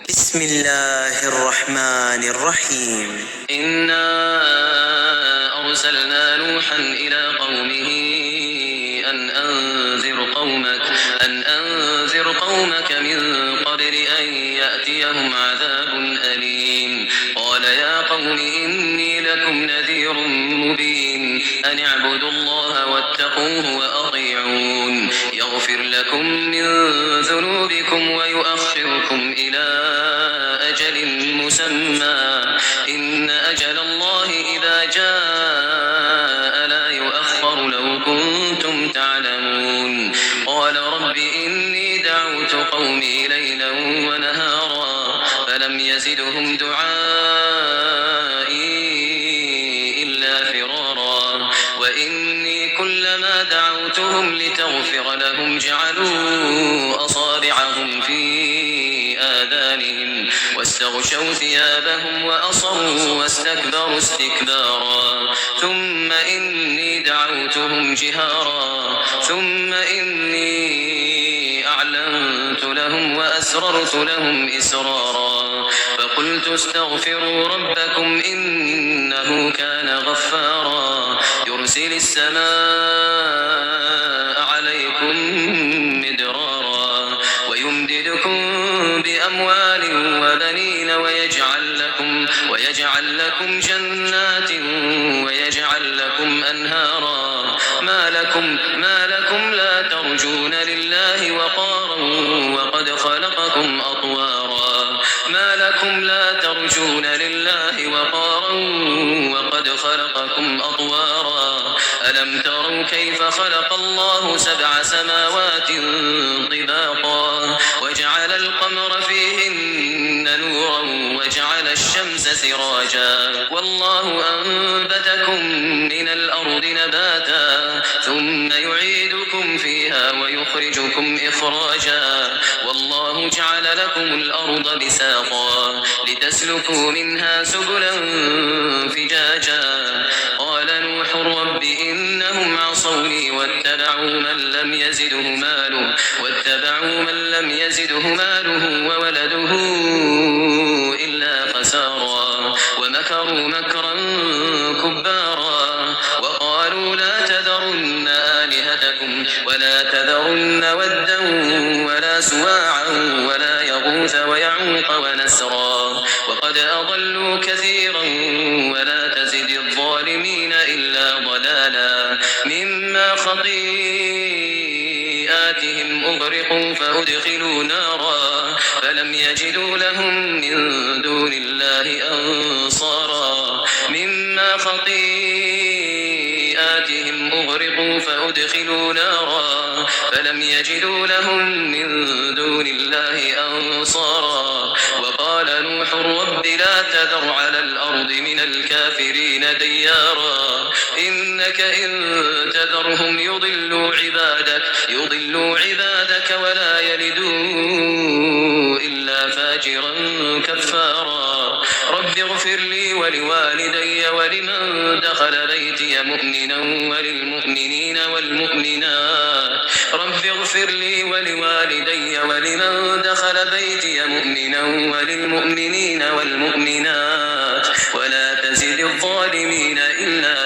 بسم الله الرحمن الرحيم. إنا أرسلنا نوحا إلى قومه أن أنذر قومك من قبل أن يأتيهم عذاب أليم. قال يا قوم إني لكم نذير مبين أن اعبدوا الله واتقوه وأطيعون يغفر لكم من ذنوبكم ويؤخركم إلى أجل مسمى إن أجل الله إذا جاء لا يؤخر لو كنتم تعلمون. قال رب إني دعوت قومي ليلا ونهارا فلم يزدهم دعائي إلا فرارا وإني كلما دعوتهم لتغفر لهم جعلوا أصابعهم في آذانهم واستغشوا ثيابهم وأصروا واستكبروا استكبارا ثم إني دعوتهم جهارا ثم إني أعلنت لهم وأسررت لهم إسرارا فقلت استغفروا ربكم إنه كان غفارا يرسل السماء عليكم مدرارا ويمددكم بأموال وبنين ويجعل لكم جنات ويجعل لكم أنهارا ما لكم لا ترجون لله وقارا وقد خلقكم أطوارا ما لكم لا ترجون لله وقارا وقد خلقكم أطوارا ألم تروا كيف خلق الله 7 سماوات طباقا وجعل القمر فيهن نورا وجعل الشمس سراجا والله أنبتكم من الأرض نباتا ثم يعيدكم فيها ويخرجكم إخراجا والله جعل لكم الأرض بساطا لتسلكوا منها سبلا فجاجا قال نوح رب إنهم عصوني واتبعوا من لم يزده ماله وولده إلا خسارا ومكروا مكرا كبارا وقالوا لا تذرن آلهتكم ولا تذرن ودا ولا سواعا ولا يغوث ويعوق ونسرا وقد أضلوا كثيرا ولا تزد الظالمين إلا ضلالا مما خطيئاتهم أغرقوا فأدخلوا نارا فلم يجدوا لهم من دون الله أنصارا مما خطيئاتهم أغرقوا فأدخلوا نارا فلم يجدوا لهم من دون الله أنصارا وقال نوح رب لا تذر على الأرض من الكافرين ديارا إنك إن تذرهم يضلوا عبادك ولا يلدوا إلا فاجرا كفارا رب اغفر لي ولوالدي ولمن دخل بيتي مؤمنا وللمؤمنين والمؤمنات رب اغفر لي ولوالدي ولمن دخل بيتي مؤمنا وللمؤمنين والمؤمنات ولا تزد الظالمين إلا